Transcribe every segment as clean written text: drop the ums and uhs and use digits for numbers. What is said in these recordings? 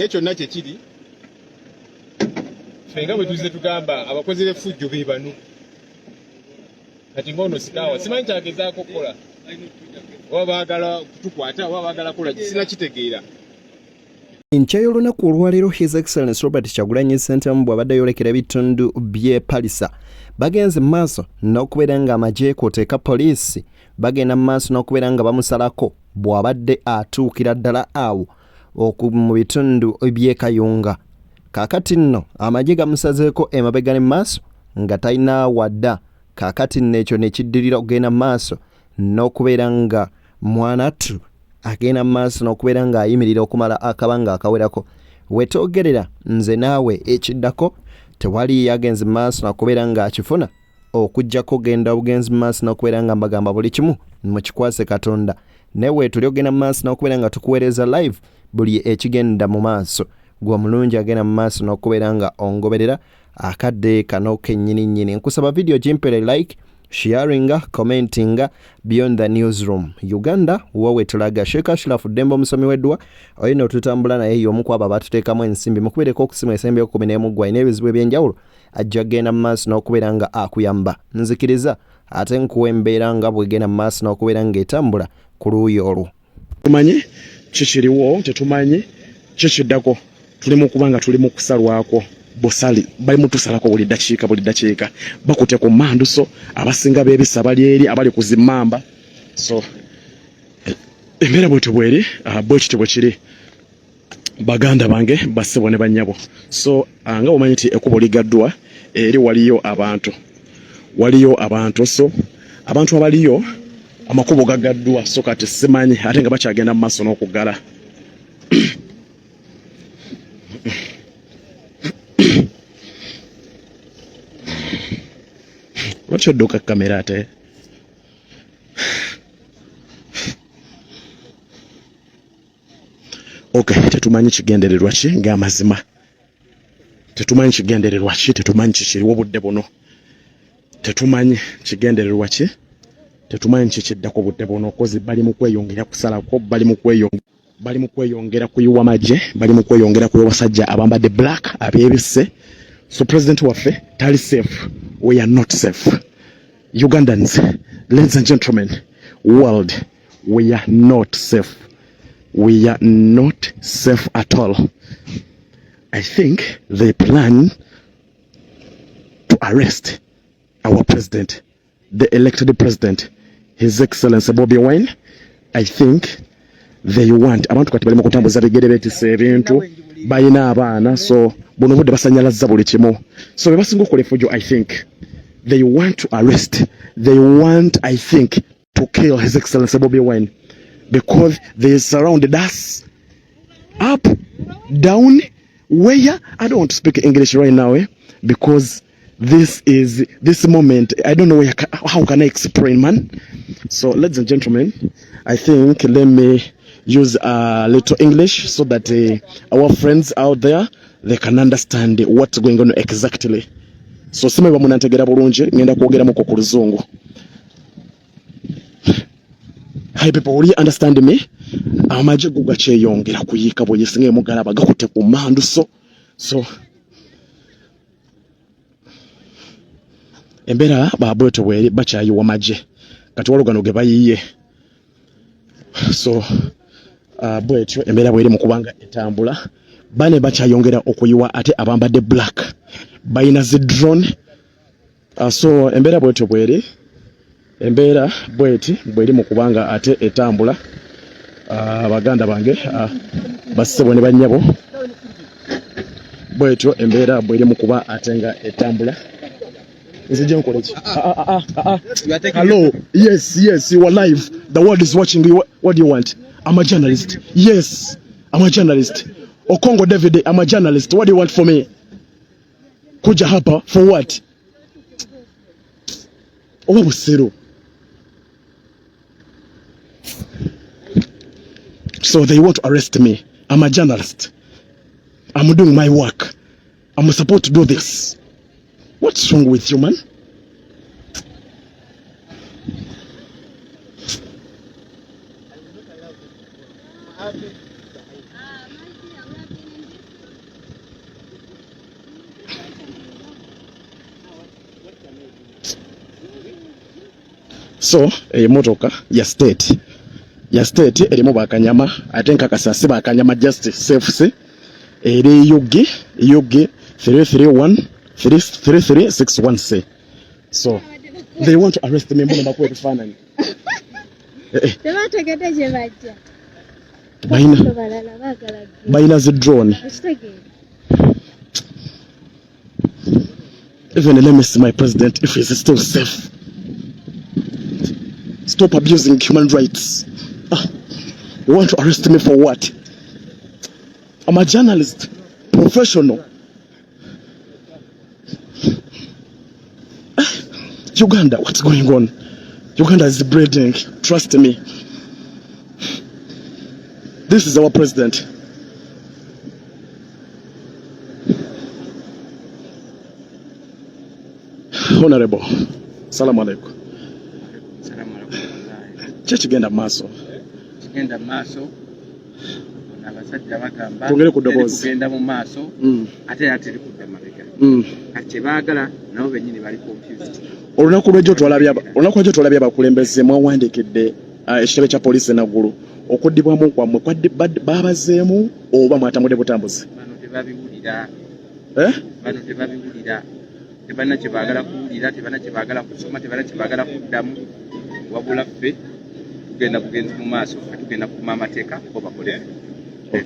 kyonna kye kiri fenga bwe tuzize tugamba abakozi b'effujjo be bano kati ng'ono sitaawa simanyi kyagezaako okukola oba baagala kutukwata oba baagala kola sinakitegeera. Enkya y'olunaku olwaleero His Excellency Robert Kyagulanyi Ssentamu bw'abadde yolekera ebitundu by'e Palisa bagenze mu maaso n'okubeera ng'amagye kwoteeka poliisi bagenda mu maaso n'okubeera nga bamusalako bw'abadde atuukira ddala awo mu bitundu by'e Kayunga. Kaakati nno amagye gamusazeeko emabega ne mu maaso nga talina wadda. Kaakati nno ekyo ne kiddirira okugenda mu maaso n'okubeera nga mwanattu agenda mu maaso n'okubeera ng'ayimirira okumala akabanga akawerako. Wetoogerera nze naawe ekiddako tewali yagenze mu maaso n'okubeera ng'akifuna okujjako genda obugenzi mu maaso n'okubeera nga mbagamba buli kimu mu kikwase Katonda. Newe tuli ogenda mu maaso n'okubeera nga tukuweereza live buli ekigenda mu maaso. Gwa mulungi agenda mu maaso n'okubeera nga ongoberera akadde kano kennyini. Nkusaba video gimpere like, sharinga, commentinga beyond the newsroom. Uganda wowe tulaga Sheikh Ashraf Dembo musomi weddwa oyino tutambula naye y'omu ku abo batuteekamu ensimbi mukubeereko okusima ensimbi okukumi n'emuggwa n'ebizibu ebyenjawulo ajja genda mu maaso n'okubeera nga akuyamba. Nzikiriza ate nkuwa embeera nga bwegenda mu maaso n'okubeera ng'etambula ku luuyi olwo. Tumanyi kikiriwo tetumanyi kikiddako tuli mu kubanga tuli mu kusalwako bosali bali mutusalako buli dakiika bakute ku manduso abasinga b'ebisa bali eri abali kuzimamba so embeera bwetyo bweri bwekityo bwe kiri baganda bange basebo ne banyabo so nga omanyi nti ekkubo ligaddwa eri waliyo abantu so abantu abaliyo amakubo gagaddwa so kati simanyi ate nga bakyagenda mu maaso n'okugala. What's your doka kamera ate? Okay, tetumanyi kigendererwa ki ng'amazima. Tetumanyi kigendererwa ki, tetumanyi kikiriwo budde buno. Tetumanyi kigendererwa ki, tetumanyi kikiddako budde buno kozi bali mu kweyongera kusalako, bali mu kweyongera kuyiwa magye, bali mu kweyongera kuyiwa basajja abambadde black abyebisse. So President waffe tali safe. We are not safe. Ugandans, ladies and gentlemen, world, we are not safe. We are not safe at all. I think they plan to arrest our president, the elected president, His Excellency Bobi Wine. I think they want abantu kati bali mu kutambuza bigere betise ebintu bayina abaana so bono budde basanyalaza buli kimu so bebasinga okukola effujjo. I think they want to arrest, they want, I think, to kill His Excellency Bobi Wine because they surrounded us up, down, where I don't want to speak English right now because this moment I don't know how can I explain, man. So ladies and gentlemen, I think let me use a little English so that our friends out there they can understand what's going on exactly. So sima bamunantegera bulungi ngenda kwogera muko ku luzungu. Hi people, will you understand me? Amagye gugakyeyongera kuyiika bwe yesinga emugalaba gakutte ku mandu so embeera babweto bweri bakyayiwa magye kati walugano ge bayiye so bwetyo embeera bweri mu kubanga etambula bane bakyayongera okuyiwa ate abambadde black bayina zi drone so embeera bwetyo bweri embeera bweri mu kubanga ate etambula baganda bange basebo ne banyabo bwetyo embeera bweri mu kuba ate nga etambula. Hello, yes, you are live. The world is watching you. What do you want? I'm a journalist. Yes, I'm a journalist. Okongo David, I'm a journalist. What do you want for me? Kuja hapa for what? Obusero. So they want to arrest me. I'm a journalist. I'm doing my work. I'm supposed to do this. What's wrong with you, man? so emotoka ya state erimu bakanyama ate nkakasasi bakanyama justice safe eri yugi 331 so they want to arrest me mbona bakwe bifanani tebategete je bajja baina the drone even let me see my president if he's still safe. Stop abusing human rights. You want to arrest me for what? I'm a journalist, professional. Uganda, what's going on? Uganda is breeding, trust me. This is our president. Honorable, salamu alaikum. Chigenda maso. Chigenda maso. Nabasajja bagamba. Tugere ku ddoboozi. Kugenda mu maso. Ate atiri kudda mabega. Ate baagala nabo bennyini bali confused. Olunaku lw'ejjo twalabye abakulembeze mwawandikidde ekitebe kya poliisi naggulu okuddibwamu kwammwe baabazeemu oba mwatambudde butambuzi. Bano tebabiwulira. Bano tebabiwulira. Tebana kye baagala kuwulira, tebana kye baagala kusoma, tebana kye baagala kuddamu. Wabula ffe tugenda bugenzi mu maaso, tugenda kukuuma amateeka oba bakole.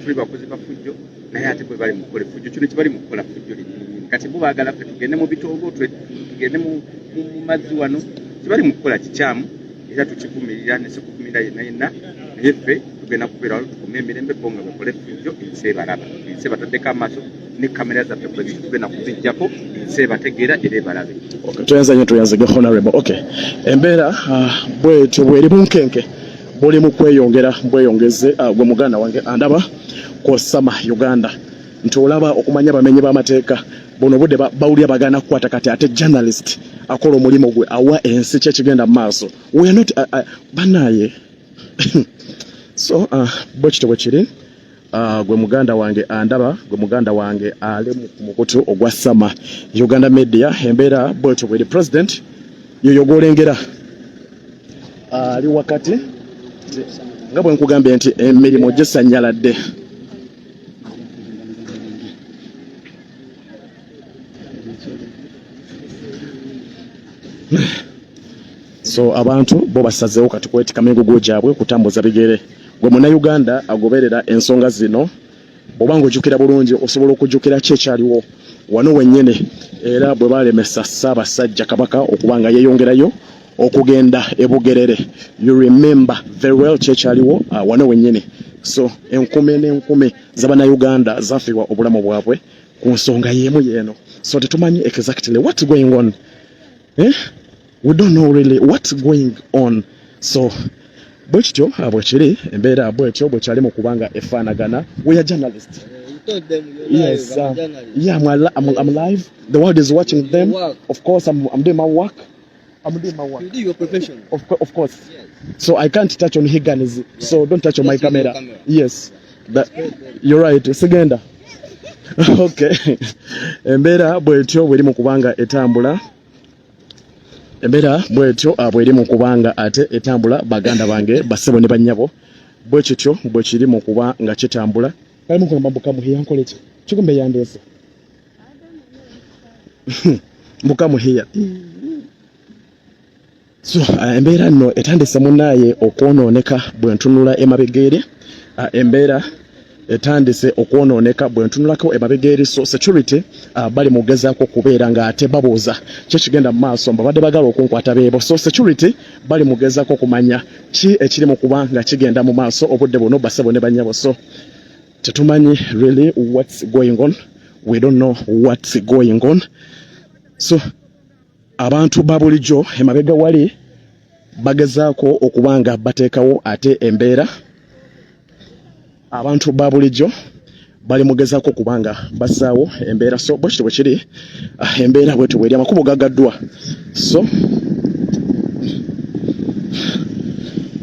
Tuli bakozi ba fujjo naye ate bwe bali mu kukola fujjo kino kye bali mu kukola fujjo lino. Kati bo baagala ffe tugende mu bitoogo, tugende mu mazzi wano, kye bali mu kukola kikyamu era tukikumirira ne sikukumira yenna naye ffe tugenda kubeera wano tukume emirembe bo nga bakole fujjo ensi ebalaba. Ensi bataddeko amaaso ne kamera zaffe bwe tugenda kuziggyako ensi ebategeera era ebalabe. Tuyanzige honorable. Okay. Embeera bwetyo bweri bunkenke buli mu bweyongeze gwe muganda wange andaba kw'osama Uganda nti olaba okumanya bamenyi b'amateeka bono budde bawulira bagana kukwata kati ate journalist akola omulimu gwe awa ensi kyekigenda mu maaso. We are not banaye so bwekityo bwe kiri gwe muganda wange andaba gwe muganda wange ali mu mukutu ogwa Sama Uganda Media embeera bwetyo bweri president yoyo golengera ali wakati nga bwe nkugambye nti emirimu gisanyaladde. So abantu bo basazeewo kati kwetika migugu gyabwe kutambuza bigere. Gwe Munnayuganda agoberera ensonga zino obanga ojjukira bulungi osobola okujjukira ki ekyaliwo wano wennyini era bwe balemesa Ssaabasajja Kabaka okubanga yeeyongerayo okugenda e Bugerere. You remember very well ki ekyaliwo wano wennyini. So enkume n'enkume z'Abannayuganda zafiibwa obulamu bwabwe ku nsonga y'emu y'eno. So tetumanyi exactly what's going on. We don't know really what's going on. So bwekityo bwekiri embeera bwekyo bwekyalimu kubanga efaanagana. We are journalists. You told them you're yes, live. I'm a journalist. Yeah, I'm live. The world is watching them. Of course, I'm doing my work. I'm doing my work. You do your profession. Of course. Yes. So I can't touch on Higgins. So don't touch on my Just on your camera. camera. Yes. You're right. Segenda. Okay. Embeera bwetyo bweri mu kubanga etambula. Embeera bwetyo bweri mu kubanga ate etambula baganda bange basebo ne bannyabo. Bwekityo bwekiri mu kuba nga kitambula. Kali mu kugamba Mukamu hiya nkole ki? Kikumbe yandeese. Mukamu hiya. So embeera nno etandise munnaye okwonooneka bwe ntunula emabega. Embeera etandise okwonooneka bwe ntunulako emabega eri. So security bali mugezaako kubeera nga ate babuuza kyekigenda mu maaso mbabadde bagala okunkwata beebo. So security bali mugezaako kumanya ki ekiri mu kuba nga kigenda mu maaso obudde buno basebo ne bannyabo. So tetumanyi really what's going on. We don't know what's going on. So abantu ba bulijjo emabega wali bagezaako okubanga bateekawo ate embeera. Abantu ba bulijjo bali mugezaako kubanga basaawo embeera. So bwekityo bwe kiri embeera bwetyo bweri amakubo gagaddwa. So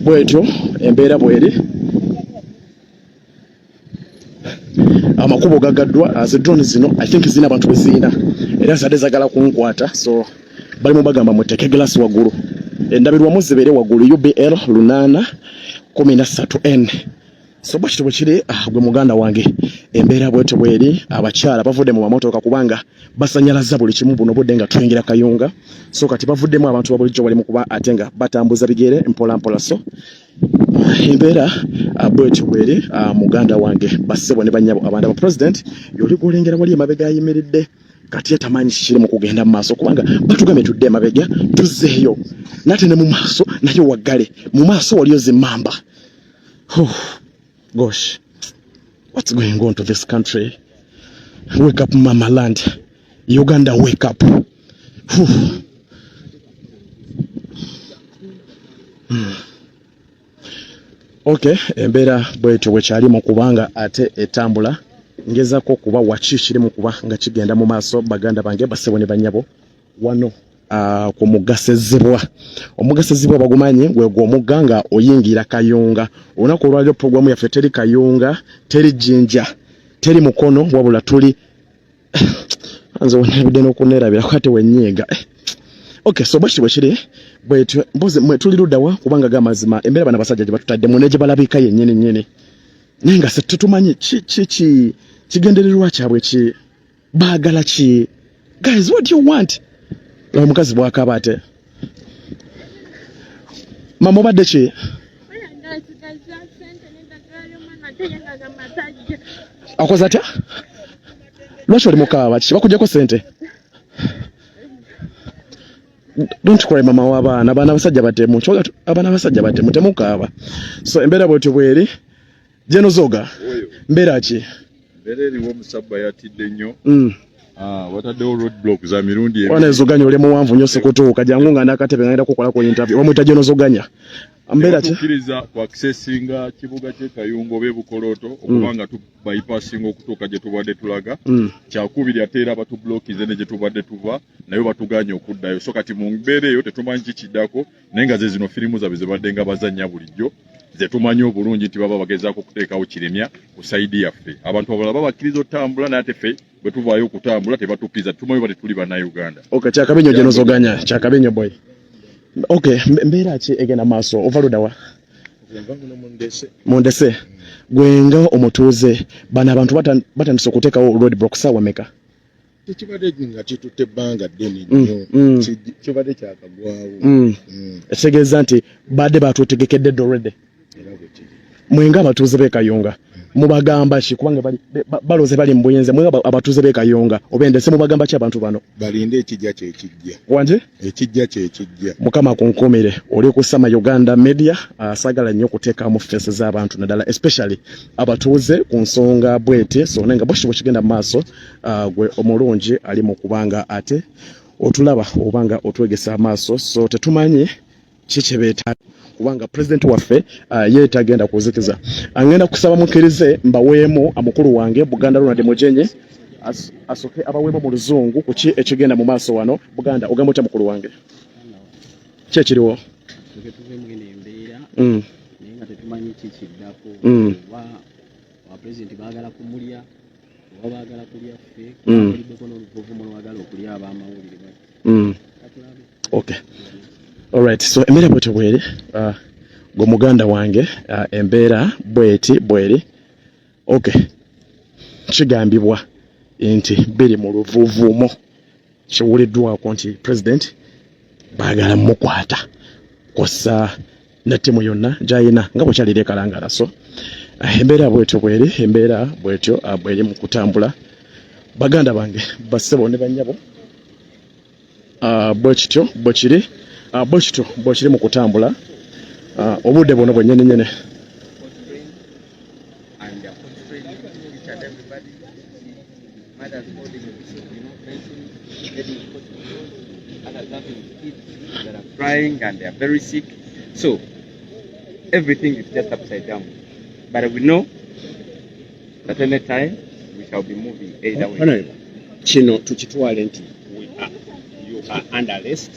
bwetyo embeera bweri amakubo gagaddwa. Ze drone zino I think zina abantu beziina era zadde zagala kunkwata. So bali mu bagamba muteeke glass waggulu endabirwamu zibeere waggulu UBL 813N. So bwekityo bwe kiri gwe muganda wange embeera bwetyo bweri abakyala bavudde mu mamotoka kubanga basanyalaza buli kimu buno budde nga tuyingira Kayunga. So kati bavuddemu abantu babulijjo bali mu kuba ate nga batambuza bigere mpola mpola. So embeera bwetyo bweri muganda wange bassebo ne bannyabo abanda ba president yoli golengera wali emabega ayimiridde kati atamanyi kiri mu kugenda mu maaso kubanga batugambye tudde emabega tuzzeeyo nate ne mu maaso nayo waggale mu maaso waliyo zimmamba. Gosh, what's going on to this country? Wake up, Mama Land. Uganda, wake up. Okay, embeera bwetyo bwekyali mu kubanga ate etambula ngezako kuba wakikiri mu kuba nga kigenda mu maaso baganda bange bassebo ne bannyabo wano ku mugasezebwa. Omugasezebwa bagumanyi gwe omugga nga oyingira Kayunga. Olunaku olwaliro programu yaffe teri Kayunga, teri Jinja, teri Mukono, wabula tuli anze wonabidde n'okuneerabira kwate wenyiiga. Okay, so bwekityo bwe kiri bwetyo mbuzi mwe tuli luddawa kubanga gamazima embeera bana basajja gye batutadde mu neje balabika yennyini nnyini naye nga se tutumanyi kigendererwa kyabwe ki baagala ki. Guys, what do you want? Omukazi bwakaba ate mama obadde ki akoze atya lwaki oli mukaaba kiki bakuggyako sente? Don't cry mama w'abaana abaana basajja batemu abaana basajja batemu temukaaba. So embeera bwetyo bweri Jeno Zoga mbeera ki mbeera eriwo omusabba yatidde nnyo wataddewo road block za mirundi wana ezoganya oli muwanvu nnyo sikutuuka jangu nga n'akatebe ngenda kukolako interview wamuyita Jeno Zoganya mbeera ki tukkiriza ku accessinga kibuga ky'e Kayunga oba Bukoloto okubanga tu bypassing okutuuka gye tubadde tulaga kyakubiri ate era batublokize ne gye tubadde tuva nayo batuganye okuddayo. So kati mu mbeera eyo tetumanyi kikiddako naye nga ze zino firimu zabe ze badde nga bazannya bulijjo ze tumanyi obulungi nti baba bagezaako okuteekawo kiremya ku sayidi yaffe. Abantu abalala babakkiriza otambula naye ate ffe bwe tuvaayo okutambula tebatukkiriza tumanyi bati tuli bannayuganda. Okay, kyakabenyo Jeno Zoganya kyakabenyo boy. Okay, mbeera ki egenda maaso ovaludawa Mondese gwenga omutuuze bana abantu batandise okuteekawo road block saawa meka tekibadde nga kitutte ebbanga ddene nnyo kibadde kyakagwawo ekitegeeza nti badde batutegekedde already mwenga abatuuze b'e Kayunga mubagamba ki kubanga baloze bali mu buyenze mwenga abatuuze b'e Kayunga oba Endese mubagamba ki abantu bano balinde ekijja kyekijja wanje ekijja kyekijja mukama kunkumire oli ku Sama Uganda Media asagala nnyo okuteeka mu fesi z'abantu naddala especially abatuuze ku nsonga bwete so nenga bwekityo bwe kigenda mu maaso gwe omulungi ali mu kubanga ate otulaba obanga otwegesa amaaso so tetumanyi kiki beeta kubanga president waffe ye tagenda kuzikiza angenda kusaba mukkirize mbaweemu amukulu wange Buganda Ronald Mujenye asoke abaweemu mu luzungu ku ki ekigenda mu maaso wano Buganda ogamba otya mukulu wange ki ekiriwo naye nga tetumanyi kikiddako wa president baagala kumulya oba baagala kulya ffe kuliddeko n'oluvuvumo lwagala okulya ab'amawulire okay. Alright, so embeera bwetyo bweri gwe muganda wange embeera bweri okay kigambibwa nti biri mu luvuvumo kiwuliddwako nti president baagala mukwata kosa na ttiimu yonna gy'ayina nga bwe kyalira ekalangala so embeera bwetyo bweri mu kutambula baganda bange bassebo ne bannyabo bwekityo bwekiri bwekiri mu kutambula obudde buno bwennyene crying and they are very sick, so everything is just upside down, but we know that any time we shall be moving either way. Kino tukitwale nti you are under arrest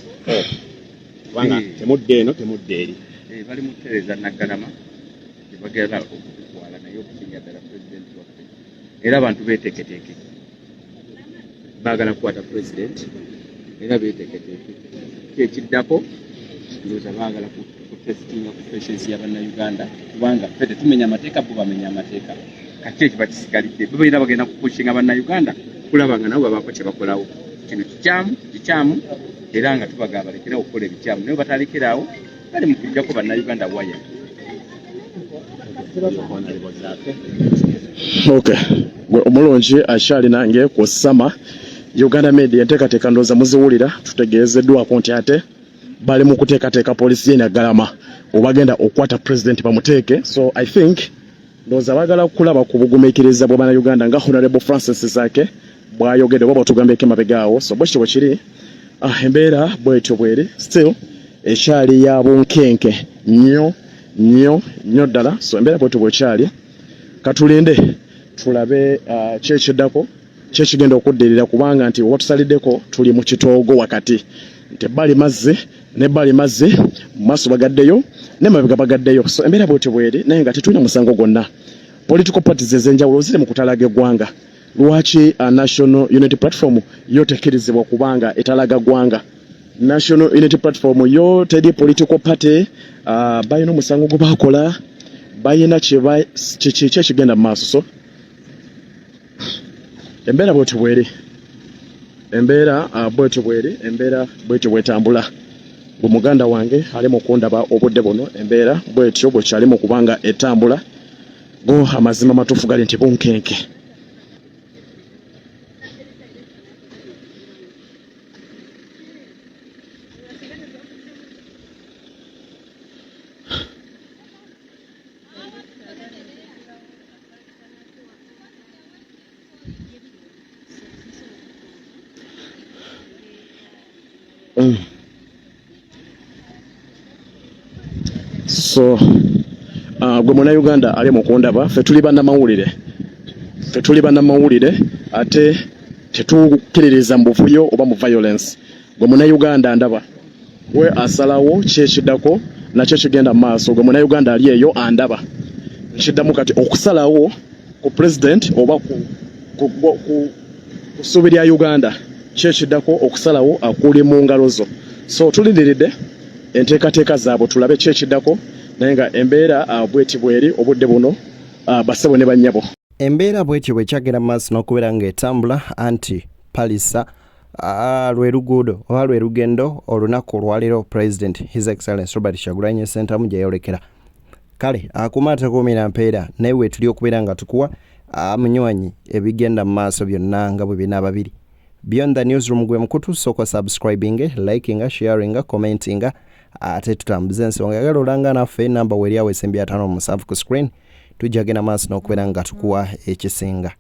wanga temudde eno temudde eri bali mutereza Naggalama tebagenda okutwala naye okusinga ddala president waffe era abantu beeteeketeeke baagala kukwata president era beeteeketeeke kyekiddako ndowooza baagala kutesitinga ku patience y'abannayuganda kubanga ffe tetumenya amateeka bo bamenya amateeka kati ekiba kisigalidde bo balina bagenda kupushinga bannayuganda kulaba nga nabo babaako kye bakolawo kino kikyamu era nga tubaga balekerawo okukola ebikyamu naye batalekerawo bali mu kujjako bannayuganda waya. Okay, omulungi akyali nange ku Sama Uganda Media enteekateeka ndowooza muziwulira tutegeezeddwako nti ate bali mu kuteekateeka poliisi ye Naggalama obagenda okukwata president bamuteeke. So I think ndowooza baagala kulaba ku bugumiikiriza bw'Abannayuganda nga Honorable Francis Zaake bw'ayogedde oba bw'atugambeko emabegaawo. So bwe kityo bwe kiri embeera bwetyo bweri still ekyali ya bunkenke nnyo ddala. So embeera bwetyo bwekyali katulinde tulabe kyekiddako kyekigenda okuddirira kubanga nti watusaliddeko tuli mu kitoogo wakati nti ebbali mazzi n'ebbali mazzi mu maaso bagaddeyo n'emabega bagaddeyo. So embeera bwetyo bweri naye nga tetulina musango gwonna. Political parties ez'enjawulo ziri mu kutalaga eggwanga. Lwaki National Unity Platform yo tekkirizibwa kubanga etalaga ggwanga? National Unity Platform yo teri political party bayina omusango gwe bakola bayina kiki ekigenda mu maaso. So embeera bwetyo bweri embeera bwetyo bwetambula. Bwe muganda wange ali mu kundaba obudde buno embeera bwetyo bwekyali mu kubanga etambula go amazima matuufu gali nti bunkenke. So gwe munnayuganda ali mu kundaba ffe tuli bannamawulire ate tetukkiririza mu buvuyo oba mu violence. Gwe munnayuganda ndaba we asalawo kyekiddako nakyo kigenda mu maaso. Gwe munnayuganda ali eyo andaba nkiddamu kati okusalawo ku president oba ku ssuubi lya Uganda kyekiddako okusalawo akuli mu ngalo zo. So tulindiridde enteekateeka zaabwe tulabe kyekiddako naye nga embeera bweti bweri obudde buno bassebo ne bannyabo. Embeera bwetyo bwekyagenda mu maaso n'okubeera ng'etambula anti Palisa lwe luguudo oba lwe lugendo olunaku olwaleero President His Excellency Robert Kyagulanyi Ssentamu gye yayolekera. Kale akumaata kuumira mpeera naye we tuli okubeera nga tukuwa munywanyi ebigenda mu maaso byonna nga bwe binaaba biri. Beyond the Newsroom gwe mukutu sooka subscribing, liking, sharing, commenting ate tutambuze ensonga yagala olanga naffe namba weri awo esembi 5 ku screen tujja genda maaso n'okubeera nga tukuwa ekisinga.